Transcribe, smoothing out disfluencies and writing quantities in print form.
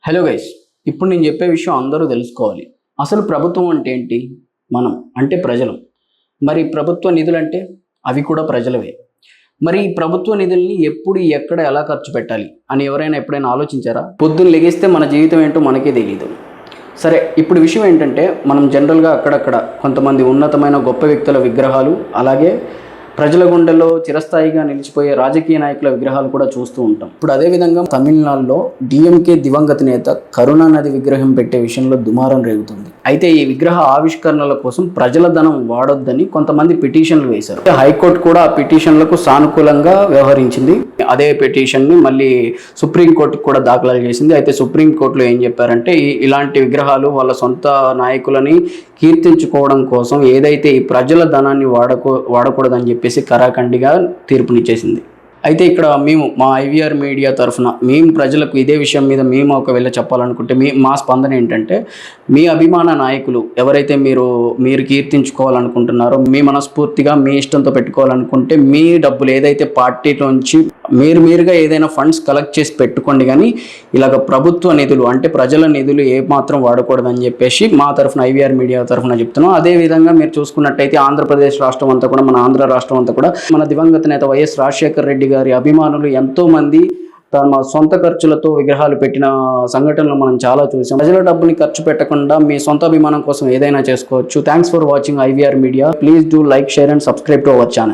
Hello guys, ఇప్పుడు నేను చెప్పే విషయం అందరూ తెలుసుకోవాలి. అసలు ప్రభుత్వం అంటే ఏంటి? మనం అంటే ప్రజలు. మరి ప్రభుత్వ నిధులు అంటే అవి కూడా ప్రజలవే. మరి ఈ ప్రభుత్వ నిధుల్ని ఎప్పుడు ఎక్కడ ఎలా ఖర్చు పెట్టాలి అని ఎవరైనా ఎప్పుడైనా ఆలోచించారా? పొద్దున్న లెగిస్తే మన జీవితం ఏంటో మనకే తెలియదు. సరే, ఇప్పుడు విషయం ఏంటంటే మనం జనరల్గా అక్కడక్కడ కొంతమంది ఉన్నతమైన గొప్ప వ్యక్తుల విగ్రహాలు, అలాగే ప్రజల గుండెల్లో చిరస్థాయిగా నిలిచిపోయే రాజకీయ నాయకుల విగ్రహాలు కూడా చూస్తూ ఉంటాం. ఇప్పుడు అదేవిధంగా తమిళనాడులో డిఎంకే దివంగత నేత కరుణానిధి విగ్రహం పెట్టే విషయంలో దుమారం రేగుతుంది. అయితే ఈ విగ్రహ ఆవిష్కరణల కోసం ప్రజల ధనం వాడొద్దని కొంతమంది పిటిషన్లు వేశారు. హైకోర్టు కూడా ఆ పిటిషన్లకు సానుకూలంగా వ్యవహరించింది. అదే పిటిషన్ని మళ్ళీ సుప్రీంకోర్టుకు కూడా దాఖలు చేసింది. అయితే సుప్రీంకోర్టులో ఏం చెప్పారంటే, ఇలాంటి విగ్రహాలు వాళ్ళ సొంత నాయకులని కీర్తించుకోవడం కోసం ఏదైతే ఈ ప్రజల ధనాన్ని వాడకూడదని చెప్పేసి కరాఖండిగా తీర్పునిచ్చేసింది. అయితే ఇక్కడ మేము మా ఐవీఆర్ మీడియా తరఫున మేము ప్రజలకు ఇదే విషయం మీద మేము ఒకవేళ చెప్పాలనుకుంటే మా స్పందన ఏంటంటే, మీ అభిమాన నాయకులు ఎవరైతే మీరు కీర్తించుకోవాలనుకుంటున్నారో, మీ మనస్ఫూర్తిగా మీ ఇష్టంతో పెట్టుకోవాలనుకుంటే మీ డబ్బులు ఏదైతే పార్టీలోంచి మీరుగా ఏదైనా ఫండ్స్ కలెక్ట్ చేసి పెట్టుకోండి. కానీ ఇలాగ ప్రభుత్వ నిధులు అంటే ప్రజల నిధులు ఏమాత్రం వాడకూడదని చెప్పేసి మా తరఫున ఐవీఆర్ మీడియా తరఫున చెప్తున్నాం. అదేవిధంగా మీరు చూసుకున్నట్టయితే ఆంధ్రప్రదేశ్ రాష్ట్రం అంతా కూడా, మన ఆంధ్ర రాష్ట్రం అంతా కూడా మన దివంగత నేత వైఎస్ రాజశేఖర రెడ్డి గారి అభిమానులు ఎంతోమంది తమ సొంత ఖర్చులతో విగ్రహాలు పెట్టిన సంఘటనలు మనం చాలా చూసాం. ప్రజల డబ్బుని ఖర్చు పెట్టకుండా మీ సొంత అభిమానం కోసం ఏదైనా చేసుకోవచ్చు. Thanks for watching IVR media. Please do like, share and subscribe to our channel.